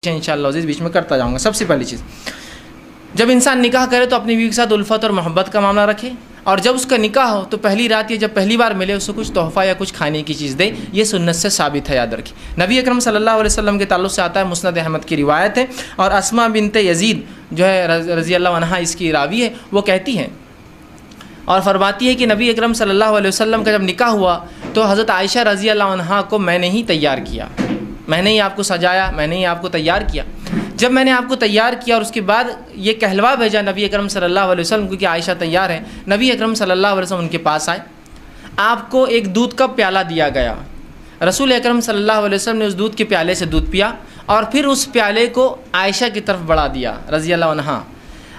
انشاءاللہ عزیز بیچ میں کرتا جاؤں گا۔ سب سے پہلی چیز، جب انسان نکاح کرے تو اپنی بیوی کے ساتھ الفت اور محبت کا معاملہ رکھے، اور جب اس کا نکاح ہو تو پہلی رات یا جب پہلی بار ملے اس کو کچھ تحفہ یا کچھ کھانے کی چیز دے۔ یہ سنت سے ثابت ہے، یاد رکھیں۔ نبی اکرم صلی اللہ علیہ وسلم کے تعلق سے آتا ہے، مسند احمد کی روایت ہے، اور اسماء بنت یزید جو ہے رضی اللہ عنہا اس کی راوی ہے، وہ کہتی ہیں اور فرماتی ہے کہ نبی اکرم صلی اللہ علیہ وسلم کا جب نکاح ہوا تو حضرت عائشہ رضی اللہ عنہا کو میں نے ہی تیار کیا، میں نے ہی آپ کو سجایا، میں نے ہی آپ کو تیار کیا۔ جب میں نے آپ کو تیار کیا اور اس کے بعد یہ کہلوا بھیجا نبی اکرم صلی اللہ علیہ وسلم کو کہ عائشہ تیار ہے، نبی اکرم صلی اللہ علیہ وسلم ان کے پاس آئے، آپ کو ایک دودھ کا پیالہ دیا گیا، رسول اکرم صلی اللہ علیہ وسلم نے اس دودھ کے پیالے سے دودھ پیا اور پھر اس پیالے کو عائشہ کی طرف بڑھا دیا رضی اللہ عنہا۔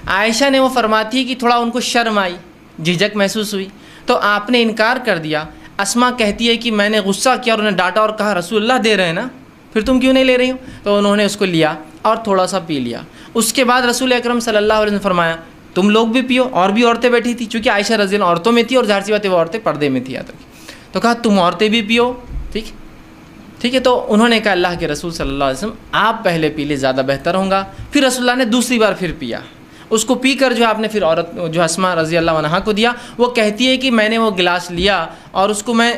عائشہ نے وہ فرماتی ہے کہ تھوڑا ان کو شرم آئی، جھجک محسوس ہوئی، تو آپ نے انکار کر دیا۔ اسماء کہتی ہے کہ میں نے غصہ کیا اور انہیں ڈانٹا اور کہا رسول اللہ دے رہے ہیں نا، پھر تم کیوں نہیں لے رہی ہو؟ تو انہوں نے اس کو لیا اور تھوڑا سا پی لیا۔ اس کے بعد رسول اکرم صلی اللہ علیہ وسلم نے فرمایا تم لوگ بھی پیو، اور بھی عورتیں بیٹھی تھیں، چونکہ عائشہ رضی اللہ عورتوں میں تھی اور ظاہر سی بات ہے وہ عورتیں پردے میں تھی، تو کہا تم عورتیں بھی پیو، ٹھیک ہے۔ تو انہوں نے کہا اللہ کے رسول صلی اللہ علیہ وسلم آپ پہلے پی لے، زیادہ بہتر ہوگا۔ پھر رسول اللہ نے دوسری بار پھر پیا، اس کو پی کر جو آپ نے پھر عورت جو اسماء رضی اللہ عنہا کو دیا۔ وہ کہتی ہے کہ میں نے وہ گلاس لیا اور اس کو میں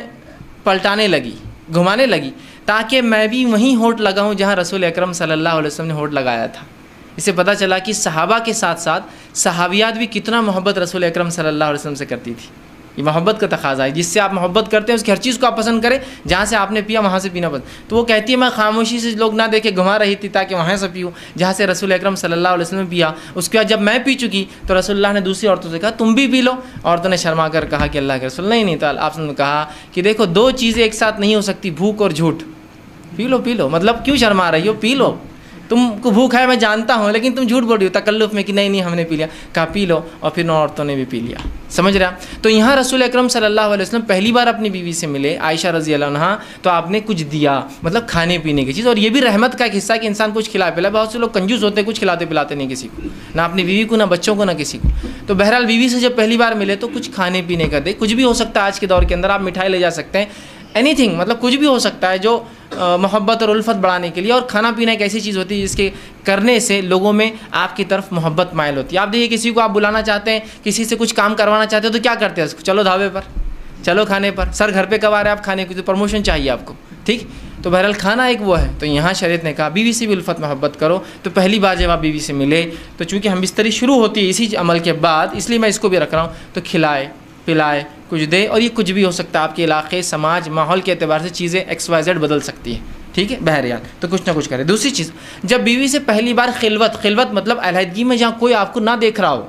پلٹانے لگی، گھمانے لگی، تاکہ میں بھی وہیں ہونٹ لگاؤں جہاں رسول اکرم صلی اللہ علیہ وسلم نے ہونٹ لگایا تھا۔ اس سے پتہ چلا کہ صحابہ کے ساتھ ساتھ صحابیات بھی کتنا محبت رسول اکرم صلی اللہ علیہ وسلم سے کرتی تھی۔ یہ محبت کا تقاضا ہے، جس سے آپ محبت کرتے ہیں اس کی ہر چیز کو آپ پسند کریں، جہاں سے آپ نے پیا وہاں سے پینا پسند۔ تو وہ کہتی ہے میں خاموشی سے لوگ نہ دیکھے گھما رہی تھی تاکہ وہاں سے پیوں جہاں سے رسول اکرم صلی اللہ علیہ وسلم نے پیا۔ اس کے بعد جب میں پی چکی تو رسول اللہ نے دوسری عورتوں سے کہا تم بھی پی لو۔ عورتوں نے شرما کر کہا کہ اللہ کے رسول نہیں تعالیٰ، آپ نے کہا کہ دیکھو دو چیزیں ایک ساتھ نہیں ہو سکتی، بھوک اور جھوٹ۔ پی لو، مطلب کیوں شرما رہی ہو؟ پی لو، تم کو بھوک ہے میں جانتا ہوں، لیکن تم جھوٹ بول رہی ہو تکلف میں کہ نہیں ہم نے پی لیا۔ کہا پی لو، اور پھر نو عورتوں نے بھی پی لیا۔ سمجھ رہے آپ؟ تو یہاں رسول اکرم صلی اللہ علیہ وسلم پہلی بار اپنی بیوی سے ملے عائشہ رضی اللہ عنہا، تو آپ نے کچھ دیا، مطلب کھانے پینے کی چیز، اور یہ بھی رحمت کا ایک حصہ کہ انسان کچھ کھلا پلا۔ بہت سے لوگ کنجوس ہوتے ہیں، کچھ کھلاتے پلاتے نہیں کسی کو، نہ اپنی بیوی کو، نہ بچوں کو، نہ کسی کو۔ تو بہرحال بیوی سے جب پہلی بار ملے تو کچھ کھانے پینے کا دے، کچھ بھی ہو سکتا ہے۔ آج کے دور کے اندر آپ مٹھائی لے جا سکتے ہیں، اینی تھنگ، مطلب کچھ بھی ہو سکتا ہے جو محبت اور الفت بڑھانے کے لیے۔ اور کھانا پینا ایک ایسی چیز ہوتی ہے جس کے کرنے سے لوگوں میں آپ کی طرف محبت مائل ہوتی ہے۔ آپ دیکھیے کسی کو آپ بلانا چاہتے ہیں، کسی سے کچھ کام کروانا چاہتے ہیں تو کیا کرتے ہیں؟ اس کو چلو ڈھابے پر، چلو کھانے پر، سر گھر پہ کب آ رہے ہیں آپ کھانے کی؟ تو پروموشن چاہیے آپ کو، ٹھیک۔ تو بہرحال کھانا ایک وہ ہے۔ تو یہاں شریعت نے کہا بیوی سے بھی الفت محبت کرو۔ تو پہلی بار جب آپ بیوی سے ملے تو چونکہ ہم بستری شروع ہوتی ہے اسی عمل کے بعد، اس لیے میں اس کو بھی رکھ رہا ہوں، تو کھلائے پلائے، کچھ دے، اور یہ کچھ بھی ہو سکتا ہے، آپ کے علاقے، سماج، ماحول کے اعتبار سے چیزیں XYZ بدل سکتی ہیں، ٹھیک ہے، بہرحال تو کچھ نہ کچھ کرے۔ دوسری چیز، جب بیوی سے پہلی بار خلوت مطلب علیحدگی میں جہاں کوئی آپ کو نہ دیکھ رہا ہو،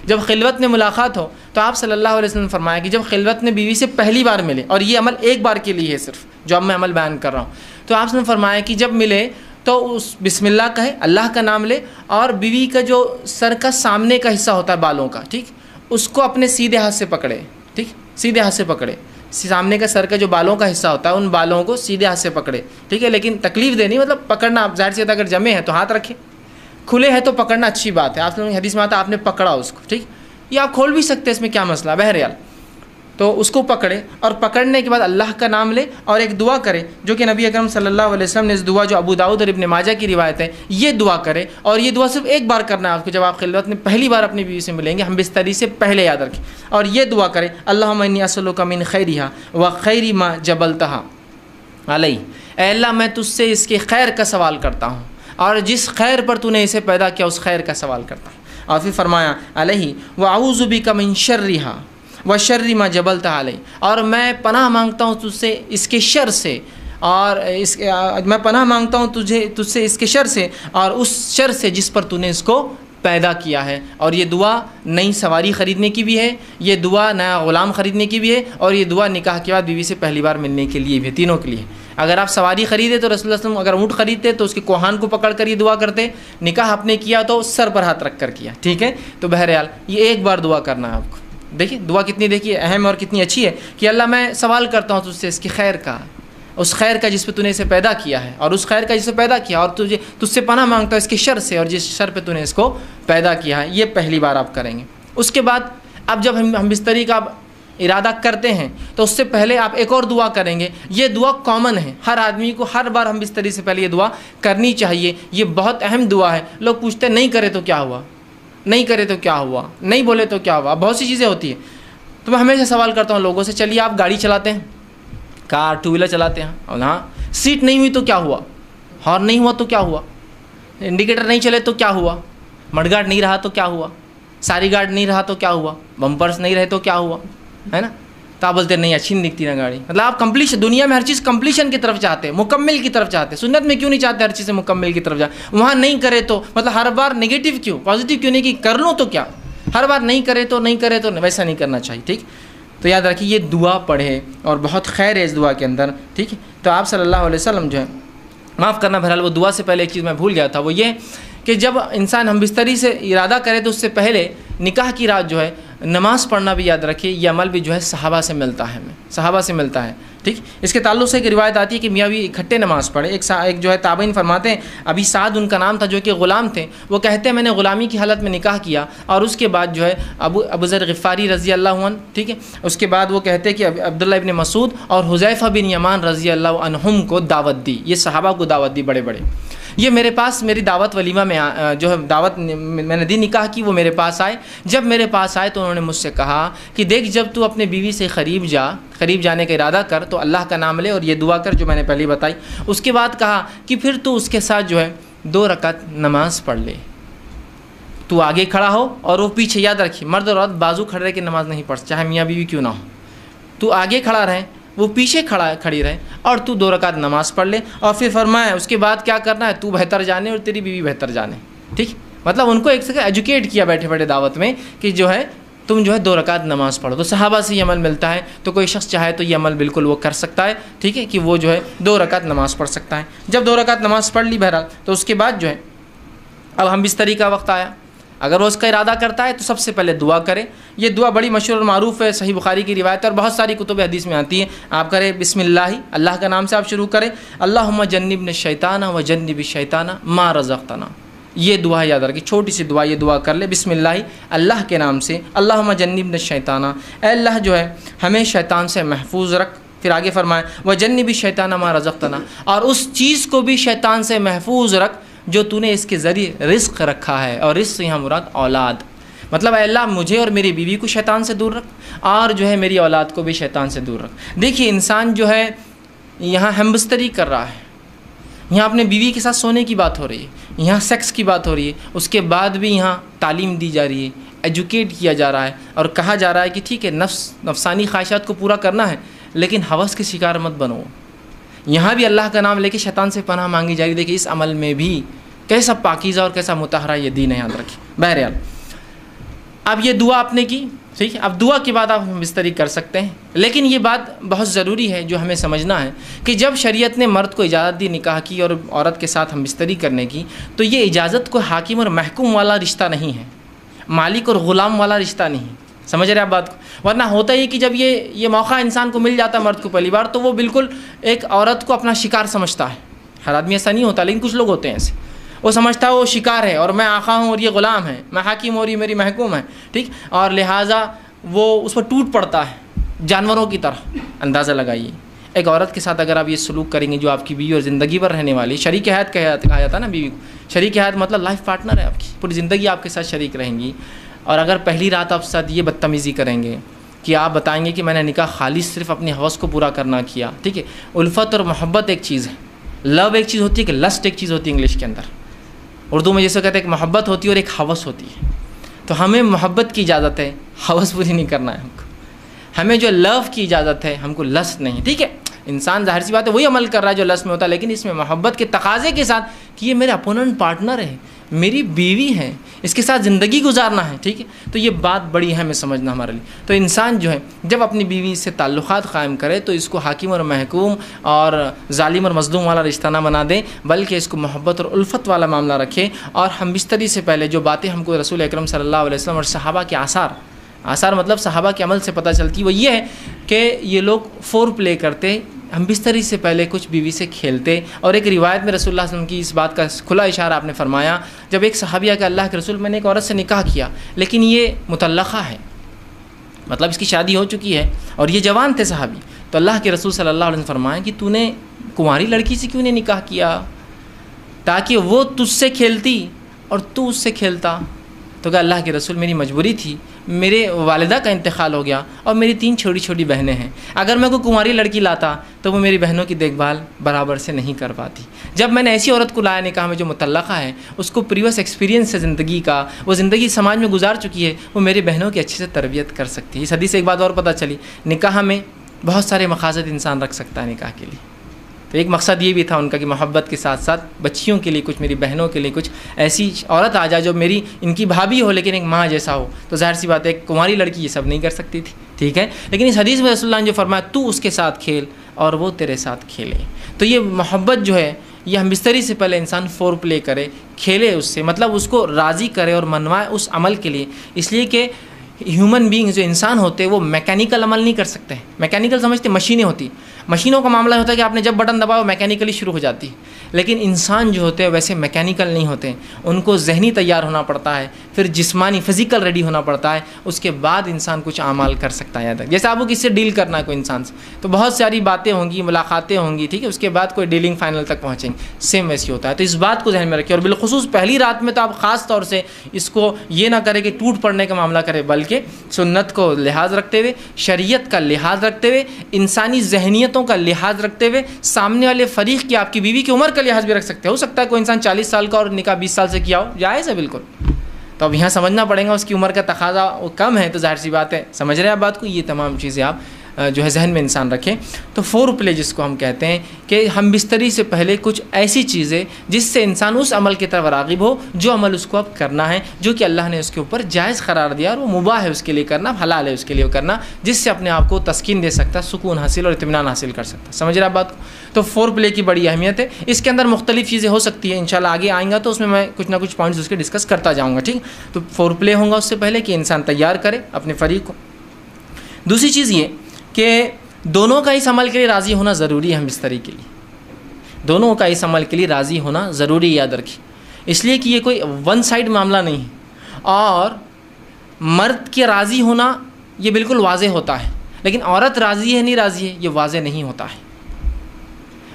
جب خلوت میں ملاقات ہو، تو آپ صلی اللہ علیہ وسلم نے فرمایا کہ جب خلوت میں بیوی سے پہلی بار ملے، اور یہ عمل ایک بار کے لیے ہے صرف، جو اب میں عمل بیان کر رہا ہوں، تو آپ نے فرمایا کہ جب ملے تو اس بسم اللہ کہے، اللہ کا نام لے، اور بیوی کا جو سر کا سامنے کا حصہ ہوتا ہے بالوں کا، ٹھیک، اس کو اپنے سیدھے ہاتھ سے پکڑے، ٹھیک، سیدھے ہاتھ سے پکڑے، سامنے کا سر کا جو بالوں کا حصہ ہوتا ہے ان بالوں کو سیدھے ہاتھ سے پکڑے، ٹھیک ہے، لیکن تکلیف دینی، مطلب پکڑنا، آپ ظاہر سی بات اگر جمے ہیں تو ہاتھ رکھیں، کھلے ہیں تو پکڑنا اچھی بات ہے۔ آپ نے حدیث میں آتا آپ نے پکڑا اس کو، ٹھیک، یہ آپ کھول بھی سکتے ہیں، اس میں کیا مسئلہ، بہرحال تو اس کو پکڑے، اور پکڑنے کے بعد اللہ کا نام لے اور ایک دعا کرے، جو کہ نبی اکرم صلی اللہ علیہ وسلم نے اس دعا جو ابو داؤد اور ابن ماجہ کی روایت ہے، یہ دعا کرے، اور یہ دعا صرف ایک بار کرنا ہے آپ کو جب آپ خلوت میں پہلی بار اپنی بیوی سے ملیں گے، ہم بستری سے پہلے یاد رکھیں، اور یہ دعا کرے اللہم انی اسألک من خیرہا وخیر ما جبلتہا علیہ، اے اللہ میں تجھ سے اس کے خیر کا سوال کرتا ہوں، اور جس خیر پر تو نے اسے پیدا کیا اس خیر کا سوال کرتا ہوں۔ اور پھر فرمایا علیہ واعوذ بک من شرہا وشر ما جبلتہا علیہ، اور میں پناہ مانگتا ہوں تجھ سے اس کے شر سے، اور میں پناہ مانگتا ہوں تجھ سے اس کے شر سے، اور اس شر سے جس پر تو نے اس کو پیدا کیا ہے۔ اور یہ دعا نئی سواری خریدنے کی بھی ہے، یہ دعا نیا غلام خریدنے کی بھی ہے، اور یہ دعا نکاح کے بعد بیوی سے پہلی بار ملنے کے لیے بھی ہے، تینوں کے لیے۔ اگر آپ سواری خریدے تو رسول اللہ صلی اللہ علیہ وسلم اگر اونٹ خریدتے تو اس کے کوہان کو پکڑ کر یہ دعا کرتے، نکاح آپ نے کیا تو سر پر ہاتھ رکھ کر کیا، ٹھیک ہے۔ تو بہرحال یہ ایک بار دعا کرنا ہے آپ کو۔ دیکھیے دعا کتنی دیکھیے اہم اور کتنی اچھی ہے کہ اللہ میں سوال کرتا ہوں تجھ سے اس کی خیر کا، اس خیر کا جس پہ تو نے اسے پیدا کیا ہے، اور اس خیر کا جسے پیدا کیا، اور تجھ سے پناہ مانگتا ہوں اس کے شر سے، اور جس شر پہ تو نے اس کو پیدا کیا ہے۔ یہ پہلی بار آپ کریں گے۔ اس کے بعد اب جب ہم بستری کا ارادہ کرتے ہیں تو اس سے پہلے آپ ایک اور دعا کریں گے. یہ دعا کامن ہے, ہر آدمی کو ہر بار ہم بستری سے پہلے یہ دعا کرنی چاہیے. یہ بہت اہم دعا ہے. لوگ پوچھتے ہیں نہیں کرے تو کیا ہوا, نہیں کرے تو کیا ہوا, نہیں بولے تو کیا ہوا, بہت سی چیزیں ہوتی ہیں. تو میں ہمیشہ سوال کرتا ہوں لوگوں سے, چلیے آپ گاڑی چلاتے ہیں, کار ٹو ویلر چلاتے ہیں, اور ہاں سیٹ نہیں ہوئی تو کیا ہوا, ہارن نہیں ہوا تو کیا ہوا, انڈیکیٹر نہیں چلے تو کیا ہوا, مڈ گارڈ نہیں رہا تو کیا ہوا, ساری گارڈ نہیں رہا تو کیا ہوا, بمپرس نہیں رہے تو کیا ہوا, ہے نا. تو آپ بولتے ہیں نہیں اچھی نہیں دکھتی نا گاڑی. مطلب آپ کمپلیشن, دنیا میں ہر چیز کمپلیشن کی طرف چاہتے ہیں, مکمل کی طرف چاہتے ہیں. سنت میں کیوں نہیں چاہتے ہر چیز مکمل کی طرف جائے؟ وہاں نہیں کرے تو مطلب ہر بار نگیٹو کیوں, پازیٹیو کیوں نہیں کہ کر لوں تو کیا, ہر بار نہیں کرے تو نہیں کرے تو ویسا نہیں کرنا چاہیے. ٹھیک, تو یاد رکھیے یہ دعا پڑھے اور بہت خیر ہے اس دعا کے اندر. ٹھیک ہے, تو آپ صلی اللہ علیہ وسلم جو ہے, معاف کرنا بہرحال وہ دعا سے پہلے ایک چیز میں بھول گیا تھا, وہ یہ کہ جب انسان ہم بستری سے ارادہ کرے تو اس سے پہلے نکاح کی رات جو ہے نماز پڑھنا بھی یاد رکھیے. یہ عمل بھی جو ہے صحابہ سے ملتا ہے, ہمیں صحابہ سے ملتا ہے. ٹھیک, اس کے تعلق سے ایک روایت آتی ہے کہ میاں بھی اکٹھے نماز پڑھے. ایک جو ہے تابعین فرماتے ہیں, ابھی سعد ان کا نام تھا جو کہ غلام تھے, وہ کہتے ہیں میں نے غلامی کی حالت میں نکاح کیا اور اس کے بعد جو ہے ابو ذر غفاری رضی اللہ عنہ, ٹھیک ہے, اس کے بعد وہ کہتے ہیں کہ عبداللہ ابن مسعود اور حذیفہ بن یمان رضی اللہ عنہم کو دعوت دی. یہ صحابہ کو دعوت دی بڑے بڑے. یہ میرے پاس میری دعوت ولیمہ میں جو ہے دعوت میں نے دی نکاح کی, وہ میرے پاس آئے. جب میرے پاس آئے تو انہوں نے مجھ سے کہا کہ دیکھ جب تو اپنے بیوی سے قریب جانے کا ارادہ کر تو اللہ کا نام لے اور یہ دعا کر جو میں نے پہلے بتائی. اس کے بعد کہا کہ پھر تو اس کے ساتھ جو ہے 2 رکعت نماز پڑھ لے. تو آگے کھڑا ہو اور وہ پیچھے. یاد رکھیے مرد اور عورت بازو کھڑے کے نماز نہیں پڑھ, چاہے میاں بیوی کیوں نہ ہو. تو آگے کھڑا رہے, وہ پیچھے کھڑی رہے اور تو 2 رکعت نماز پڑھ لے. اور پھر فرمایا اس کے بعد کیا کرنا ہے, تو بہتر جانے اور تیری بیوی بہتر جانے. ٹھیک, مطلب ان کو ایک سے ایجوکیٹ کیا بیٹھے بیٹھے دعوت میں کہ جو ہے تم جو ہے 2 رکعت نماز پڑھو. تو صحابہ سے یہ عمل ملتا ہے, تو کوئی شخص چاہے تو یہ عمل بالکل وہ کر سکتا ہے. ٹھیک ہے, کہ وہ جو ہے 2 رکعت نماز پڑھ سکتا ہے. جب 2 رکعت نماز پڑھ لی بہرحال, تو اس کے بعد جو ہے اب ہم بستری کا وقت آیا. اگر وہ اس کا ارادہ کرتا ہے تو سب سے پہلے دعا کرے. یہ دعا بڑی مشہور اور معروف ہے, صحیح بخاری کی روایت ہے اور بہت ساری کتب حدیث میں آتی ہے. آپ کریں بسم اللہ کا نام سے آپ شروع کریں, اللہم جنبنا الشیطان و جنب الشیطان ما رزقتنا. یہ دعا یاد رکھیں, چھوٹی سی دعا, یہ دعا کر لے بسم اللہ کے نام سے. اللہم جنبنا الشیطان, اے اللہ جو ہے ہمیں شیطان سے محفوظ رکھ. پھر آگے فرمائیں وجنب الشیطان ما رزقتنا, اور اس چیز کو بھی شیطان سے محفوظ رکھ جو تو نے اس کے ذریعے رزق رکھا ہے. اور رزق یہاں مراد اولاد, مطلب اے اللہ مجھے اور میری بیوی کو شیطان سے دور رکھ اور جو ہے میری اولاد کو بھی شیطان سے دور رکھ. دیکھیے انسان جو ہے یہاں ہم بستری کر رہا ہے, یہاں اپنے بیوی کے ساتھ سونے کی بات ہو رہی ہے, یہاں سیکس کی بات ہو رہی ہے, اس کے بعد بھی یہاں تعلیم دی جا رہی ہے, ایجوکیٹ کیا جا رہا ہے اور کہا جا رہا ہے کہ ٹھیک ہے نفسانی خواہشات کو پورا کرنا ہے لیکن ہوس کے شکار مت بنو. یہاں بھی اللہ کا نام لے کے شیطان سے پناہ مانگی جا رہی. دیکھیے اس عمل میں بھی کیسا پاکیزہ اور کیسا مطہرہ یہ دین ہے, یاد رکھیں. بہرحال اب یہ دعا آپ نے کی, ٹھیک ہے, اب دعا کے بعد آپ بستری کر سکتے ہیں. لیکن یہ بات بہت ضروری ہے جو ہمیں سمجھنا ہے کہ جب شریعت نے مرد کو اجازت دی نکاح کی اور عورت کے ساتھ ہم بستری کرنے کی, تو یہ اجازت کو حاکم اور محکوم والا رشتہ نہیں ہے, مالک اور غلام والا رشتہ نہیں. سمجھ رہے آپ بات کو؟ ورنہ ہوتا ہی کہ جب یہ موقع انسان کو مل جاتا ہے مرد کو پہلی بار, تو وہ بالکل ایک عورت کو اپنا شکار سمجھتا ہے. ہر آدمی ایسا نہیں ہوتا لیکن کچھ لوگ ہوتے ہیں ایسے. وہ سمجھتا ہے وہ شکار ہے اور میں آقا ہوں اور یہ غلام ہے, میں حاکم ہوں اور یہ میری محکوم ہے. ٹھیک, اور لہٰذا وہ اس پر ٹوٹ پڑتا ہے جانوروں کی طرح. اندازہ لگائیے ایک عورت کے ساتھ اگر آپ یہ سلوک کریں گے جو آپ کی بیوی اور زندگی بھر رہنے والی, شریک حیات کہا جاتا ہے نا بیوی کو, شریک حیات مطلب لائف پارٹنر ہے آپ کی, پوری زندگی آپ کے ساتھ شریک رہیں گی. اور اگر پہلی رات آپ ساتھ یہ بدتمیزی کریں گے کہ آپ بتائیں گے کہ میں نے نکاح خالص صرف اپنی ہوس کو پورا کرنا کیا. ٹھیک ہے, الفت اور محبت ایک چیز ہے, لو ایک چیز ہوتی ہے, کہ لسٹ ایک چیز ہوتی ہے انگلش کے اندر. اردو میں جیسے کہتے ہیں ایک محبت ہوتی ہے اور ایک ہوس ہوتی ہے. تو ہمیں محبت کی اجازت ہے, ہوس پوری نہیں کرنا ہے ہم کو. ہمیں جو لو کی اجازت ہے, ہم کو لسٹ نہیں. ٹھیک ہے, انسان ظاہر سی بات ہے وہی عمل کر رہا ہے جو لسٹ میں ہوتا ہے, لیکن اس میں محبت کے تقاضے کے ساتھ کہ یہ میرے اپوننٹ پارٹنر ہے, میری بیوی ہے, اس کے ساتھ زندگی گزارنا ہے. ٹھیک ہے, تو یہ بات بڑی ہے ہمیں سمجھنا ہمارے لیے. تو انسان جو ہے جب اپنی بیوی سے تعلقات قائم کرے تو اس کو حاکم اور محکوم اور ظالم اور مظلوم والا رشتہ نہ بنا دیں, بلکہ اس کو محبت اور الفت والا معاملہ رکھے. اور ہم بستری سے پہلے جو باتیں ہم کو رسول اکرم صلی اللہ علیہ وسلم اور صحابہ کے آثار مطلب صحابہ کے عمل سے پتہ چلتی, وہ یہ ہے کہ یہ لوگ فور پلے کرتے, ہم بستری سے پہلے کچھ بیوی سے کھیلتے. اور ایک روایت میں رسول اللہ صلی اللہ علیہ وسلم کی اس بات کا کھلا اشارہ آپ نے فرمایا, جب ایک صحابیہ کہ اللہ کے رسول میں نے ایک عورت سے نکاح کیا لیکن یہ مطلقہ ہے, مطلب اس کی شادی ہو چکی ہے اور یہ جوان تھے صحابی. تو اللہ کے رسول صلی اللہ علیہ وسلم فرمائیں کہ تو نے کنواری لڑکی سے کیوں نہیں نکاح کیا تاکہ وہ تجھ سے کھیلتی اور تو اس سے کھیلتا. تو کہا اللہ کے رسول میری مجبوری تھی, میرے والدہ کا انتقال ہو گیا اور میری 3 چھوٹی چھوٹی بہنیں ہیں, اگر میں کوئی کنواری لڑکی لاتا تو وہ میری بہنوں کی دیکھ بھال برابر سے نہیں کر پاتی. جب میں نے ایسی عورت کو لایا نکاح میں جو مطلقہ ہے, اس کو پریویس ایکسپیرینس ہے زندگی کا, وہ زندگی سماج میں گزار چکی ہے, وہ میری بہنوں کی اچھے سے تربیت کر سکتی ہے. اس حدیث سے ایک بات اور پتہ چلی, نکاح میں بہت سارے مقاصد انسان رکھ سکتا ہے نکاح کے لیے. تو ایک مقصد یہ بھی تھا ان کا کہ محبت کے ساتھ ساتھ بچیوں کے لیے کچھ, میری بہنوں کے لیے کچھ ایسی عورت آ جائے جو میری ان کی بھابھی ہو لیکن ایک ماں جیسا ہو. تو ظاہر سی بات ہے ایک کنواری لڑکی یہ سب نہیں کر سکتی تھی, ٹھیک ہے. لیکن اس حدیث میں رسول اللہ نے جو فرمایا تو اس کے ساتھ کھیل اور وہ تیرے ساتھ کھیلے, تو یہ محبت جو ہے یہ ہم بستری سے پہلے انسان فور پلے کرے, کھیلے اس سے, مطلب اس کو راضی کرے اور منوائے اس عمل کے لیے. اس لیے کہ ہیومن بینگ جو انسان ہوتے ہیں وہ میکینیکل عمل نہیں کر سکتے. میکینیکل سمجھتے مشینیں ہوتی, مشینوں کا معاملہ ہوتا ہے کہ آپ نے جب بٹن دباؤ میکینیکلی شروع ہو جاتی, لیکن انسان جو ہوتے ہیں ویسے میکینیکل نہیں ہوتے. ان کو ذہنی تیار ہونا پڑتا ہے, پھر جسمانی فزیکل ریڈی ہونا پڑتا ہے, اس کے بعد انسان کچھ اعمال کر سکتا ہے. جیسے آپ کو کس سے ڈیل کرنا ہے کوئی انسان سے, تو بہت ساری باتیں ہوں گی, ملاقاتیں ہوں گی, ٹھیک ہے, اس کے بعد کوئی ڈیلنگ فائنل تک پہنچیں گے. سیم ویسی ہوتا ہے. تو اس بات کو ذہن میں رکھیں, اور بالخصوص پہلی رات میں تو آپ خاص طور سے اس کو یہ نہ کریں کہ ٹوٹ پڑنے کا معاملہ کرے, بلکہ سنت کو لحاظ رکھتے ہوئے, شریعت کا لحاظ رکھتے ہوئے, انسانی ذہنیتوں کا لحاظ رکھتے ہوئے, سامنے والے فریق کی, آپ کی بیوی کی عمر کا لحاظ بھی رکھ سکتے. ہو سکتا ہے کوئی انسان 40 سال کا اور نکاح 20 سال سے کیا ہو, جائز ہے بالکل. تو اب یہاں سمجھنا پڑے گا اس کی عمر کا تقاضا وہ کم ہے, تو ظاہر سی بات ہے سمجھ رہے ہیں آپ بات کو. یہ تمام چیزیں آپ جو ہے ذہن میں انسان رکھیں. تو فور پلے جس کو ہم کہتے ہیں کہ ہم بستری سے پہلے کچھ ایسی چیزیں جس سے انسان اس عمل کی طرف راغب ہو جو عمل اس کو اب کرنا ہے, جو کہ اللہ نے اس کے اوپر جائز قرار دیا اور وہ مباح ہے اس کے لیے کرنا, حلال ہے اس کے لیے کرنا, جس سے اپنے آپ کو تسکین دے سکتا, سکون حاصل اور اطمینان حاصل کر سکتا. سمجھ رہے آپ بات کو. تو فور پلے کی بڑی اہمیت ہے. اس کے اندر مختلف چیزیں ہو سکتی ہیں, انشاءاللہ آگے آئیں گا تو اس میں کچھ نہ کچھ پوائنٹس اس کے ڈسکس کرتا جاؤں گا, ٹھیک. تو فور پلے ہوں گا اس سے پہلے کہ انسان تیار کرے اپنے فریق کو. دوسری چیز یہ کہ دونوں کا اس عمل کے لیے راضی ہونا ضروری ہے. ہم بستری کے لیے دونوں کا اس عمل کے لیے راضی ہونا ضروری, یاد رکھیے, اس لیے کہ یہ کوئی ون سائڈ معاملہ نہیں ہے. اور مرد کے راضی ہونا یہ بالکل واضح ہوتا ہے, لیکن عورت راضی ہے نہیں راضی ہے یہ واضح نہیں ہوتا ہے.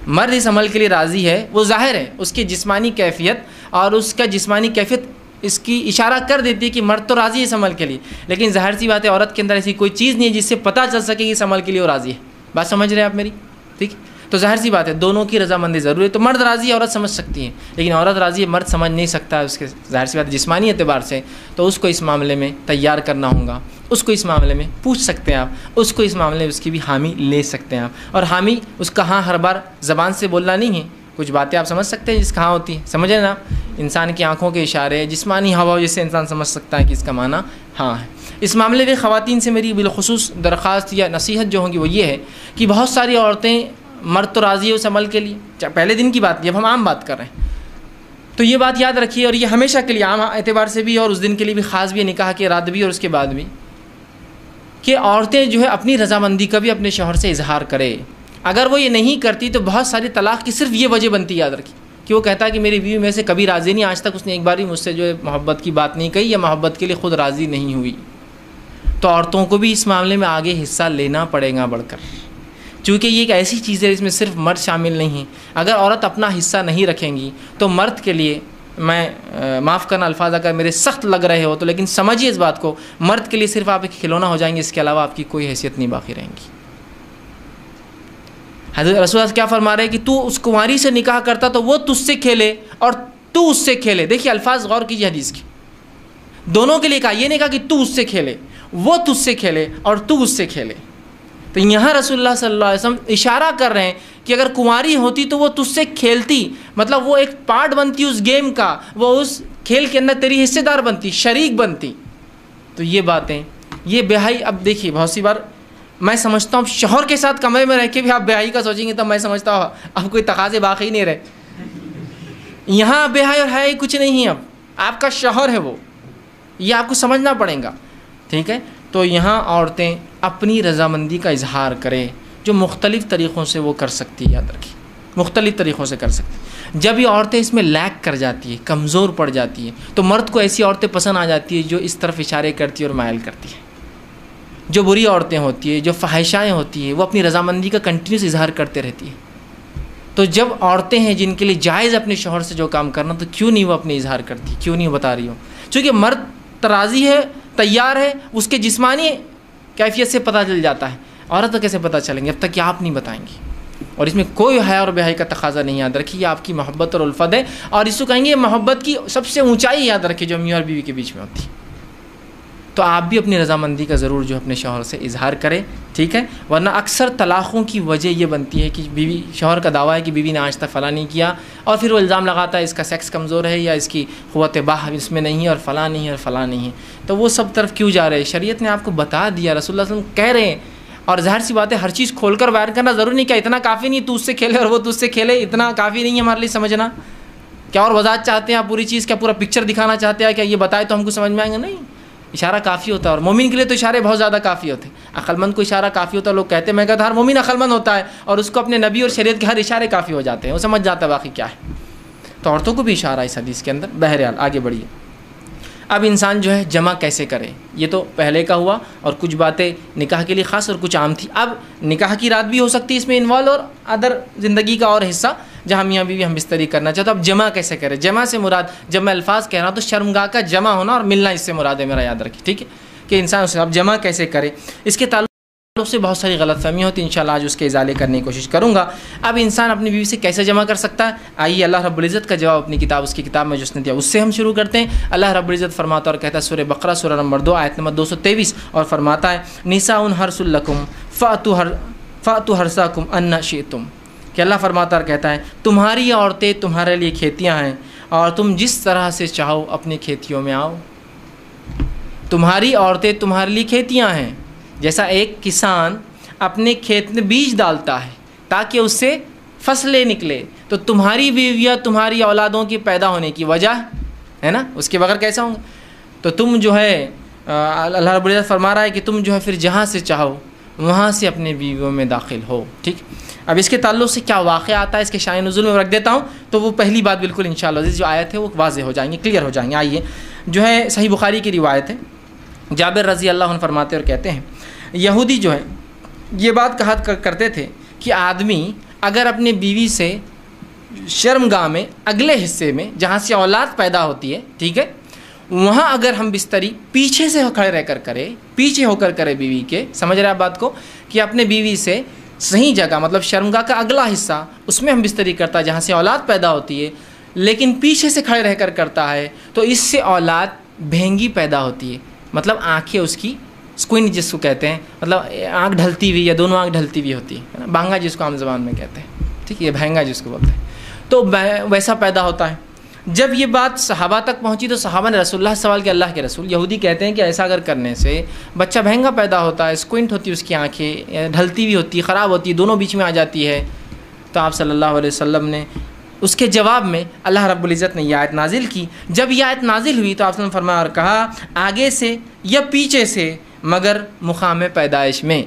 مرد اس عمل کے لیے راضی ہے, وہ ظاہر ہے, اس کی جسمانی کیفیت اور اس کا جسمانی کیفیت اس کی اشارہ کر دیتی ہے کہ مرد تو راضی ہے اس عمل کے لیے, لیکن ظاہر سی بات ہے عورت کے اندر ایسی کوئی چیز نہیں ہے جس سے پتہ چل سکے کہ اس عمل کے لیے وہ راضی ہے. بات سمجھ رہے ہیں آپ میری, ٹھیک. تو ظاہر سی بات ہے دونوں کی رضامندی ضروری ہے. تو مرد راضی ہے عورت سمجھ سکتی ہے, لیکن عورت راضی ہے مرد سمجھ نہیں سکتا ہے اس کے, ظاہر سی بات ہے جسمانی اعتبار سے. تو اس کو اس معاملے میں تیار کرنا ہوگا, اس کو اس معاملے میں پوچھ سکتے ہیں آپ, اس کو اس معاملے میں اس کی بھی حامی لے سکتے ہیں آپ. اور حامی اس کا ہاں ہر بار زبان سے بولنا نہیں ہے, کچھ باتیں آپ سمجھ سکتے ہیں جس کہاں ہوتی ہیں, سمجھ رہے نا, انسان کی آنکھوں کے اشارے, جسمانی ہوا جس سے انسان سمجھ سکتا ہے کہ اس کا معنی ہاں ہے. اس معاملے میں خواتین سے میری بالخصوص درخواست یا نصیحت جو ہوگی وہ یہ ہے کہ بہت ساری عورتیں, مرد تو راضی ہے اس عمل کے لیے, پہلے دن کی بات, جب ہم عام بات کر رہے ہیں تو یہ بات یاد رکھیے, اور یہ ہمیشہ کے لیے عام اعتبار سے بھی اور اس دن کے لیے بھی خاص بھی ہے, نکاح کے رات بھی اور اس کے بعد بھی, کہ عورتیں جو ہے اپنی رضامندی کا بھی اپنے شوہر سے اظہار کرے. اگر وہ یہ نہیں کرتی تو بہت ساری طلاق کی صرف یہ وجہ بنتی, یاد رکھیے, کہ وہ کہتا ہے کہ میری بیوی میں سے کبھی راضی نہیں, آج تک اس نے ایک بار بھی مجھ سے جو ہے محبت کی بات نہیں کہی یا محبت کے لیے خود راضی نہیں ہوئی. تو عورتوں کو بھی اس معاملے میں آگے حصہ لینا پڑے گا بڑھ کر, چونکہ یہ ایک ایسی چیز ہے جس میں صرف مرد شامل نہیں ہے. اگر عورت اپنا حصہ نہیں رکھیں گی تو مرد کے لیے, میں معاف کرنا الفاظ اگر میرے سخت لگ رہے ہو تو, لیکن سمجھیے اس بات کو, مرد کے لیے صرف آپ ایک کھلونا ہو جائیں گے, اس کے علاوہ آپ کی کوئی حیثیت نہیں باقی رہیں گی. حضرت رسول اللہ کیا فرما رہے ہیں کہ تو اس کنواری سے نکاح کرتا تو وہ تجھ سے کھیلے اور تو اس سے کھیلے. دیکھیے الفاظ غور کیجیے حدیث کی, دونوں کے لیے کہا, یہ نہیں کہا کہ تو اس سے کھیلے, وہ تجھ سے کھیلے اور تو اس سے کھیلے. تو یہاں رسول اللہ صلی اللہ علیہ وسلم اشارہ کر رہے ہیں کہ اگر کنواری ہوتی تو وہ تجھ سے کھیلتی, مطلب وہ ایک پارٹ بنتی اس گیم کا, وہ اس کھیل کے اندر تیری حصے دار بنتی, شریک بنتی. تو یہ باتیں, یہ بیاہی, اب دیکھیے بہت سی بار میں سمجھتا ہوں شوہر کے ساتھ کمرے میں رہ کے بھی آپ بیاہی کا سوچیں گے, تب میں سمجھتا ہوں اب کوئی تقاضے باقی نہیں رہے. یہاں بیاہی اور حیائی کچھ نہیں ہے, اب آپ کا شوہر ہے وہ, یہ آپ کو سمجھنا پڑے گا, ٹھیک ہے. تو یہاں عورتیں اپنی رضامندی کا اظہار کریں, جو مختلف طریقوں سے وہ کر سکتی ہے, یاد رکھیے مختلف طریقوں سے کر سکتی. جب یہ عورتیں اس میں لیک کر جاتی ہیں, کمزور پڑ جاتی ہیں, تو مرد کو ایسی عورتیں پسند آ جاتی ہیں جو اس طرف اشارے کرتی ہیں اور مائل کرتی ہیں. جو بری عورتیں ہوتی ہیں، جو فحشائیں ہوتی ہیں، وہ اپنی رضامندی کا کنٹینیوس اظہار کرتے رہتی ہیں. تو جب عورتیں ہیں جن کے لیے جائز اپنے شوہر سے جو کام کرنا، تو کیوں نہیں وہ اپنے اظہار کرتی، کیوں نہیں وہ بتا رہی ہو؟ چونکہ مرد ترازی ہے، تیار ہے، اس کے جسمانی کیفیت سے پتہ چل جاتا ہے. عورت تو کیسے پتہ چلیں گے جب تک کہ آپ نہیں بتائیں گی. اور اس میں کوئی حیا اور بے حیائی کا تقاضا نہیں. یاد رکھیے یہ آپ کی محبت اور الفت ہے، اور اس کو کہیں گے محبت کی سب سے اونچائی. یاد رکھیے جو میاں اور بیوی کے بیچ میں ہوتی ہے. تو آپ بھی اپنی رضامندی کا ضرور جو اپنے شوہر سے اظہار کریں، ٹھیک ہے. ورنہ اکثر طلاقوں کی وجہ یہ بنتی ہے کہ بیوی، شوہر کا دعویٰ ہے کہ بیوی نے آج تک فلاں نہیں کیا، اور پھر وہ الزام لگاتا ہے اس کا سیکس کمزور ہے، یا اس کی قوت باہ اس میں نہیں ہے، اور فلاں نہیں ہے، اور فلاں نہیں ہے. تو وہ سب طرف کیوں جا رہے ہیں؟ شریعت نے آپ کو بتا دیا، رسول اللہ صلی اللہ علیہ وسلم کہہ رہے ہیں. اور ظاہر سی بات ہے ہر چیز کھول کر بیان کرنا ضروری نہیں. کیا اتنا کافی نہیں تو اس سے کھیلے اور وہ تجھ سے کھیلے؟ اتنا کافی نہیں ہے ہمارے لیے سمجھنا؟ کیا اور وضاحت چاہتے ہیں آپ پوری چیز؟ کیا پورا پکچر دکھانا چاہتے ہیں؟ کیا یہ بتائے تو ہم کو سمجھ میں آئیں گے؟ نہیں، اشارہ کافی ہوتا ہے. اور مومن کے لیے تو اشارے بہت زیادہ کافی ہوتے ہیں. عقل مند کو اشارہ کافی ہوتا ہے. لوگ کہتے ہیں، میں کہتا ہر مومن عقل مند ہوتا ہے، اور اس کو اپنے نبی اور شریعت کے ہر اشارے کافی ہو جاتے ہیں، وہ سمجھ جاتا ہے باقی کیا ہے. تو عورتوں کو بھی اشارہ ہے اس حدیث کے اندر. بہرحال آگے بڑھیے. اب انسان جو ہے جمع کیسے کرے، یہ تو پہلے کا ہوا، اور کچھ باتیں نکاح کے لیے خاص اور کچھ عام تھی. اب نکاح کی رات بھی ہو سکتی ہے اس میں انوالو، اور ادر زندگی کا اور حصہ جہاں میاں بیوی ہم بستری کرنا چاہتے. اب جمع کیسے کرے؟ جمع سے مراد، جب میں الفاظ کہہ رہا ہوں تو شرمگاہ کا جمع ہونا اور ملنا اس سے مراد ہے میرا. یاد رکھیے، ٹھیک ہے، کہ انسان اسے اب جمع کیسے کرے. اس کے تعلق سے بہت ساری غلط فہمیاں ہوتی ہیں، انشاءاللہ آج اس کے ازالے کرنے کی کوشش کروں گا. اب انسان اپنی بیوی سے کیسے جمع کر سکتا ہے؟ آئیے اللہ رب العزت کا جواب اپنی کتاب، اس کی کتاب میں جو اس نے دیا، اس سے ہم شروع کرتے ہیں. اللہ رب العزت فرماتا اور کہتا ہے سورہ بقرہ سورہ نمبر 2 آیت نمبر 223، اور فرماتا ہے نساء حرث لکم فأتوا حرثکم ان شئتم. کہ اللہ فرماتا اور کہتا ہے تمہاری عورتیں تمہارے لیے کھیتیاں ہیں، اور تم جس طرح سے چاہو اپنی کھیتیوں میں آؤ. تمہاری عورتیں تمہارے لیے کھیتیاں ہیں. جیسا ایک کسان اپنے کھیت میں بیج ڈالتا ہے تاکہ اس سے فصلیں نکلے، تو تمہاری بیویاں تمہاری اولادوں کی پیدا ہونے کی وجہ ہے نا، اس کے بغیر کیسا ہوں گے؟ تو تم جو ہے اللہ رب العزت فرما رہا ہے کہ تم جو ہے پھر جہاں سے چاہو وہاں سے اپنے بیویوں میں داخل ہو. ٹھیک، اب اس کے تعلق سے کیا واقعہ آتا ہے اس کے شان نزول میں رکھ دیتا ہوں، تو وہ پہلی بات بالکل انشاءاللہ جو آیت ہے وہ واضح ہو جائیں گے، کلیئر ہو جائیں گے. آئیے، جو ہے صحیح بخاری کی روایت ہے، جابر رضی اللہ عنہ فرماتے اور کہتے ہیں یہودی جو ہے یہ بات کہا کرتے تھے کہ آدمی اگر اپنے بیوی سے شرمگاہ میں اگلے حصے میں جہاں سے اولاد پیدا ہوتی ہے، ٹھیک ہے، وہاں اگر ہم بستری پیچھے سے کھڑے رہ کر کرے، پیچھے ہو کر کرے بیوی کے، سمجھ رہے آپ بات کو، کہ اپنے بیوی سے صحیح جگہ مطلب شرمگاہ کا اگلا حصہ اس میں ہم بستری کرتا ہے جہاں سے اولاد پیدا ہوتی ہے، لیکن پیچھے سے کھڑے رہ کر کرتا ہے، تو اس سے اولاد بھینگی پیدا ہوتی ہے. مطلب آنکھیں اس کی اسکوئن جس کو کہتے ہیں، مطلب آنکھ ڈھلتی ہوئی یا دونوں آنکھ ڈھلتی ہوئی ہوتی ہے نا، بھانگا جس کو عام زبان میں کہتے ہیں، ٹھیک ہے، یہ بھینگا جس کو بولتے ہیں، تو ویسا پیدا ہوتا ہے. جب یہ بات صحابہ تک پہنچی تو صحابہ نے رسول اللہ سوال کیا، اللہ کے رسول، یہودی کہتے ہیں کہ ایسا اگر کرنے سے بچہ بھینگا پیدا ہوتا ہے، اسکوئنٹ ہوتی ہے اس کی آنکھیں، ڈھلتی ہوئی ہوتی ہے، خراب ہوتی ہے، دونوں بیچ میں آ جاتی ہے. تو آپ صلی اللہ علیہ وسلم نے اس کے جواب میں اللہ رب العزت نے یہ آیت نازل کی. جب یہ آیت نازل ہوئی تو آپ نے فرمایا اور کہا آگے سے یا پیچھے سے مگر مقام پیدائش میں.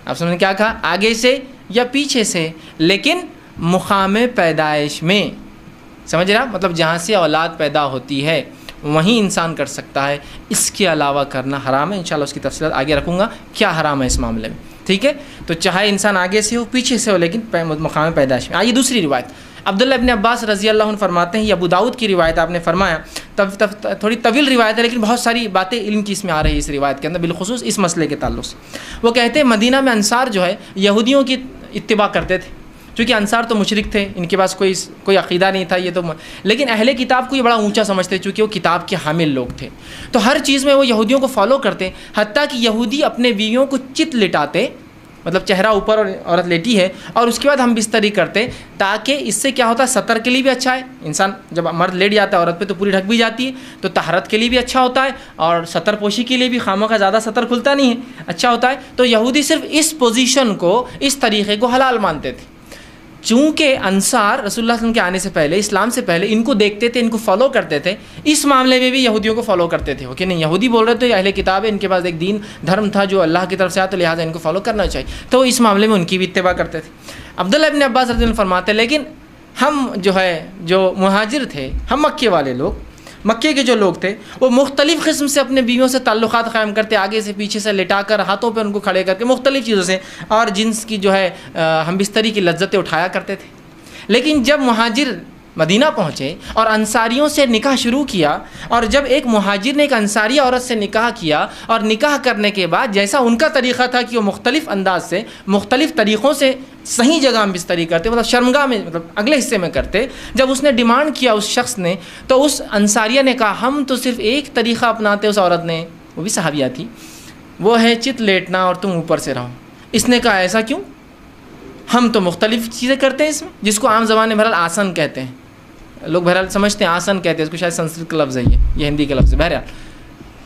آپ نے کیا کہا؟ آگے سے یا پیچھے سے لیکن مقام پیدائش میں. سمجھ رہا؟ مطلب جہاں سے اولاد پیدا ہوتی ہے وہیں انسان کر سکتا ہے، اس کے علاوہ کرنا حرام ہے. انشاءاللہ اس کی تفصیلات آگے رکھوں گا کیا حرام ہے اس معاملے میں، ٹھیک ہے. تو چاہے انسان آگے سے ہو پیچھے سے ہو لیکن مقام پیدائش میں. آئیے دوسری روایت، عبداللہ ابن عباس رضی اللہ عنہ فرماتے ہیں، یہ ابو داؤد کی روایت، آپ نے فرمایا تھوڑی طویل روایت ہے لیکن بہت ساری باتیں علم کی اس میں آ رہی ہے اس روایت کے اندر، بالخصوص اس مسئلے کے تعلق سے. وہ کہتے ہیں مدینہ میں انصار جو ہے یہودیوں کی اتباع کرتے تھے، چونکہ انصار تو مشرک تھے، ان کے پاس کوئی عقیدہ نہیں تھا، یہ تو لیکن اہل کتاب کو یہ بڑا اونچا سمجھتے چونکہ وہ کتاب کے حامل لوگ تھے، تو ہر چیز میں وہ یہودیوں کو فالو کرتے. حتیٰ کہ یہودی اپنے بیویوں کو چت لٹاتے، مطلب چہرہ اوپر اور عورت لیٹی ہے، اور اس کے بعد ہم بستری کرتے، تاکہ اس سے کیا ہوتا ہے، سطر کے لیے بھی اچھا ہے. انسان جب مرد لیٹ جاتا ہے عورت پہ تو پوری ڈھک بھی جاتی ہے، تو طہارت کے لیے بھی اچھا ہوتا ہے، اور سطر پوشی کے لیے بھی خامہ کا زیادہ سطر کھلتا نہیں ہے، اچھا ہوتا ہے. تو یہودی صرف اس پوزیشن کو، اس طریقے کو حلال مانتے تھے. چونکہ انصار رسول اللہ صلی اللہ علیہ وسلم کے آنے سے پہلے، اسلام سے پہلے ان کو دیکھتے تھے، ان کو فالو کرتے تھے، اس معاملے میں بھی یہودیوں کو فالو کرتے تھے کہ نہیں یہودی بول رہے تھے اہل کتاب ہے، ان کے پاس ایک دین دھرم تھا جو اللہ کی طرف سے آیا، تو لہٰذا ان کو فالو کرنا چاہیے، تو اس معاملے میں ان کی بھی اتباع کرتے تھے. عبداللہ ابن عباس رضی اللہ عنہ فرماتے لیکن ہم جو ہے جو مہاجر تھے، ہم مکے والے لوگ، مکے کے جو لوگ تھے وہ مختلف قسم سے اپنے بیویوں سے تعلقات قائم کرتے، آگے سے پیچھے سے لٹا کر، ہاتھوں پہ ان کو کھڑے کر کے مختلف چیزوں سے، اور جنس کی جو ہے ہم بستری کی لذتیں اٹھایا کرتے تھے۔ لیکن جب مہاجر مدینہ پہنچے اور انصاریوں سے نکاح شروع کیا، اور جب ایک مہاجر نے ایک انصاری عورت سے نکاح کیا، اور نکاح کرنے کے بعد جیسا ان کا طریقہ تھا کہ وہ مختلف انداز سے، مختلف طریقوں سے صحیح جگہ ہم بستری کرتے، مطلب شرمگاہ میں، مطلب اگلے حصے میں کرتے، جب اس نے ڈیمانڈ کیا اس شخص نے، تو اس انصاریہ نے کہا ہم تو صرف ایک طریقہ اپناتے، اس عورت نے، وہ بھی صحابیہ تھی، وہ ہے چت لیٹنا اور تم اوپر سے رہو۔ اس نے کہا ایسا کیوں؟ ہم تو مختلف چیزیں کرتے ہیں اس میں، جس کو عام زبان میں بہرحال آسن کہتے ہیں، لوگ بہرحال سمجھتے ہیں آسن کہتے ہیں اس کو، شاید سنسکرت کا لفظ ہے یہ ہندی کا لفظ ہے، بہرحال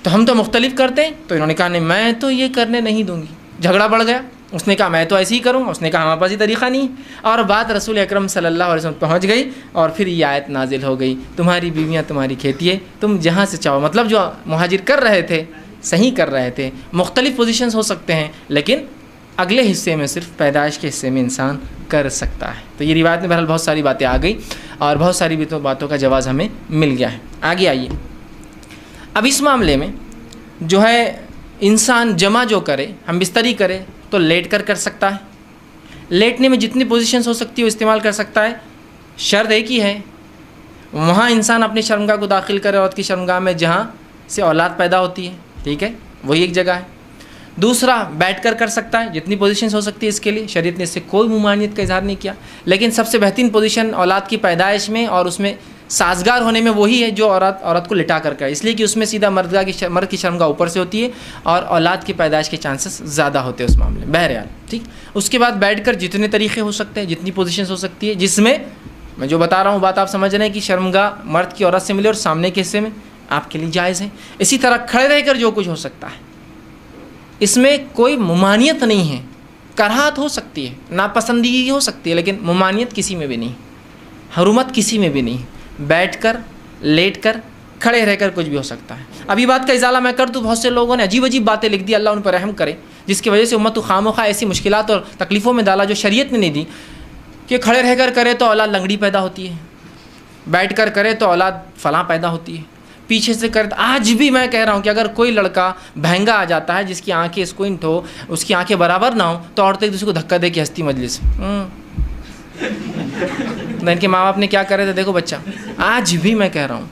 تو ہم تو مختلف کرتے ہیں۔ تو انہوں نے کہا نہیں میں تو یہ کرنے نہیں دوں گی، جھگڑا بڑھ گیا، اس نے کہا میں تو ایسے ہی کروں گا، اس نے کہا ہمارے پاس یہ طریقہ نہیں، اور بات رسول اکرم صلی اللہ علیہ وسلم پہنچ گئی، اور پھر یہ آیت نازل ہو گئی، تمہاری بیویاں تمہاری کھیتی ہے، تم جہاں سے چاہو، مطلب جو مہاجر کر رہے تھے صحیح کر رہے تھے، مختلف پوزیشنز ہو سکتے ہیں لیکن اگلے حصے میں صرف پیدائش کے حصے میں انسان کر سکتا ہے۔ تو یہ روایت میں بہرحال بہت ساری باتیں آ گئی، اور بہت ساری باتوں کا جواز ہمیں مل گیا ہے۔ آگے آئیے، اب اس معاملے میں جو ہے انسان جمع جو کرے، ہم بستری کرے تو لیٹ کر سکتا ہے، لیٹنے میں جتنی پوزیشنز ہو سکتی ہے وہ استعمال کر سکتا ہے، شرط ایک ہی ہے وہاں انسان اپنی شرمگاہ کو داخل کرے، عورت کی شرمگاہ میں جہاں سے اولاد پیدا ہوتی ہے، ٹھیک ہے، وہی ایک جگہ ہے۔ دوسرا بیٹھ کر سکتا ہے، جتنی پوزیشنز ہو سکتی ہے اس کے لیے، شریعت نے اس سے کوئی ممانعت کا اظہار نہیں کیا، لیکن سب سے بہترین پوزیشن اولاد کی پیدائش میں اور اس میں سازگار ہونے میں وہی ہے جو عورت کو لٹا کر کرے، اس لیے کہ اس میں سیدھا مرد کی شرمگاہ اوپر سے ہوتی ہے اور اولاد کی پیدائش کے چانسز زیادہ ہوتے ہیں اس معاملے میں، بہرحال ٹھیک۔ اس کے بعد بیٹھ کر جتنے طریقے ہو سکتے ہیں، جتنی پوزیشنز ہو سکتی ہے، جس میں جو بتا رہا ہوں بات آپ سمجھ رہے ہیں کہ شرمگاہ مرد کی عورت سے ملے اور سامنے کے حصے میں آپ کے لیے جائز ہے۔ اسی طرح کھڑے رہ کر جو کچھ ہو سکتا ہے، اس میں کوئی ممانعت نہیں ہے، کراہت ہو سکتی ہے، ناپسندگی ہو سکتی ہے، لیکن ممانعت کسی میں بھی نہیں، حرمت کسی میں بھی نہیں، بیٹھ کر، لیٹ کر، کھڑے رہ کر کچھ بھی ہو سکتا ہے۔ ابھی بات کا ازالہ میں کر دوں، بہت سے لوگوں نے عجیب عجیب باتیں لکھ دی، اللہ ان پر رحم کرے، جس کی وجہ سے امت کو خواہ ایسی مشکلات اور تکلیفوں میں ڈالا جو شریعت نے نہیں دی، کہ کھڑے رہ کر کرے تو اولاد لنگڑی پیدا ہوتی ہے، بیٹھ کر کرے تو اولاد فلاں پیدا ہوتی ہے، پیچھے سے کرے۔ آج بھی میں کہہ رہا ہوں کہ اگر کوئی لڑکا بہنگا آ جاتا ہے جس کی آنکھیں اسکوئنٹ ہو، اس کی آنکھیں برابر نہ ہو، تو عورتیں ایک دوسرے کو دھکا دے کے ہنستی مجلس ان کے ماں باپ نے کیا کرے تھے دیکھو بچہ، آج بھی میں کہہ رہا ہوں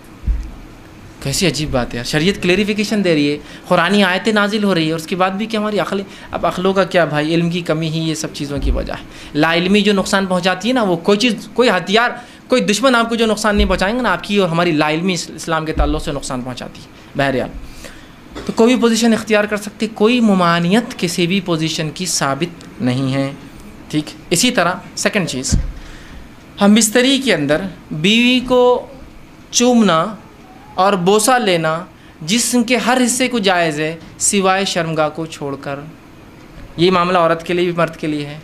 کیسی عجیب بات ہے، شریعت کلیریفیکیشن دے رہی ہے، قرآنی آیتیں نازل ہو رہی ہے، اور اس کے بعد بھی کہ ہماری عقل، اب عقلوں کا کیا بھائی، علم کی کمی ہی یہ سب چیزوں کی وجہ ہے۔ لا علمی جو نقصان پہنچاتی ہے نا، وہ کوئی چیز، کوئی ہتھیار، کوئی دشمن آپ کو جو نقصان نہیں پہنچائیں گے نا، آپ کی اور ہماری لا علمی اسلام کے تعلق سے نقصان پہنچاتی ہے۔ بہرحال تو کوئی بھی پوزیشن اختیار کر سکتے، کوئی ممانعت کسی بھی پوزیشن کی ثابت نہیں ہے، ٹھیک۔ اسی طرح سیکنڈ چیز، ہم بستری کے اندر بیوی کو چومنا اور بوسہ لینا جسم کے ہر حصے کو جائز ہے سوائے شرمگاہ کو چھوڑ کر۔ یہ معاملہ عورت کے لیے بھی مرد کے لیے ہے۔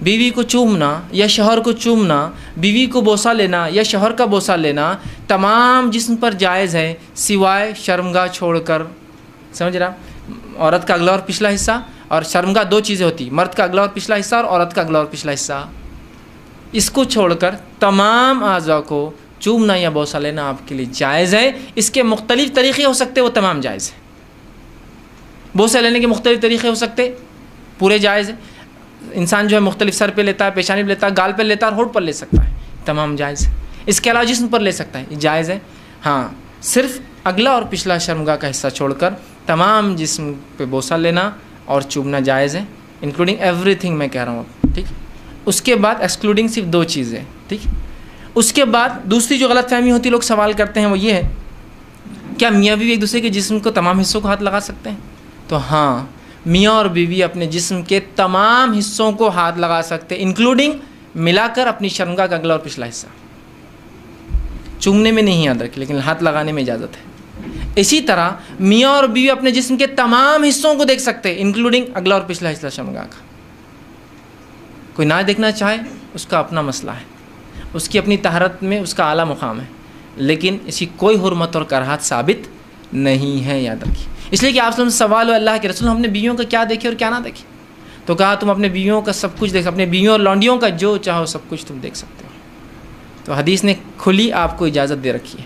بیوی کو چومنا یا شوہر کو چومنا، بیوی کو بوسہ لینا یا شوہر کا بوسہ لینا تمام جسم پر جائز ہے سوائے شرمگاہ چھوڑ کر۔ سمجھ رہا؟ عورت کا اگلا اور پچھلا حصہ، اور شرمگاہ دو چیزیں ہوتی، مرد کا اگلا اور پچھلا حصہ اور عورت کا اگلا اور پچھلا حصہ، اس کو چھوڑ کر تمام اعضاء کو چومنا یا بوسہ لینا آپ کے لیے جائز ہے۔ اس کے مختلف طریقے ہو سکتے، وہ تمام جائز ہے۔ بوسہ لینے کے مختلف طریقے ہو سکتے، پورے جائز ہے۔ انسان جو ہے مختلف سر پہ لیتا ہے، پیشانی پہ لیتا ہے، گال پہ لیتا ہے اور ہونٹ پر لے سکتا ہے، تمام جائز ہے۔ اس کے علاوہ جسم پر لے سکتا ہے، یہ جائز ہے۔ ہاں، صرف اگلا اور پچھلا شرمگاہ کا حصہ چھوڑ کر تمام جسم پہ بوسہ لینا اور چومنا جائز ہے، انکلوڈنگ ایوری تھنگ میں کہہ رہا ہوں، ٹھیک۔ اس کے بعد ایکسکلوڈنگ صرف دو چیزیں، ٹھیک۔ اس کے بعد دوسری جو غلط فہمی ہوتی ہے، لوگ سوال کرتے ہیں، وہ یہ ہے کیا میاں بیوی ایک دوسرے کے جسم کو تمام حصوں کو ہاتھ لگا سکتے ہیں؟ تو ہاں، میاں اور بیوی اپنے جسم کے تمام حصوں کو ہاتھ لگا سکتے، انکلوڈنگ ملا کر اپنی شرمگاہ کا اگلا اور پچھلا حصہ۔ چومنے میں نہیں یاد رکھے، لیکن ہاتھ لگانے میں اجازت ہے۔ اسی طرح میاں اور بیوی اپنے جسم کے تمام حصوں کو دیکھ سکتے، انکلوڈنگ اگلا اور پچھلا حصہ شرمگاہ کا۔ کوئی نہ دیکھنا چاہے اس کا اپنا مسئلہ ہے، اس کی اپنی طہارت میں اس کا اعلیٰ مقام ہے، لیکن اسی کوئی حرمت اور کراہت ثابت نہیں ہے، یاد رکھیے۔ اس لیے کہ آپ سے سوال ہو اللہ کے رسول ہم نے بیویوں کا کیا دیکھے اور کیا نہ دیکھے، تو کہا تم اپنے بیویوں کا سب کچھ دیکھ، اپنے بیویوں اور لونڈیوں کا جو چاہو سب کچھ تم دیکھ سکتے ہو۔ تو حدیث نے کھلی آپ کو اجازت دے رکھی ہے۔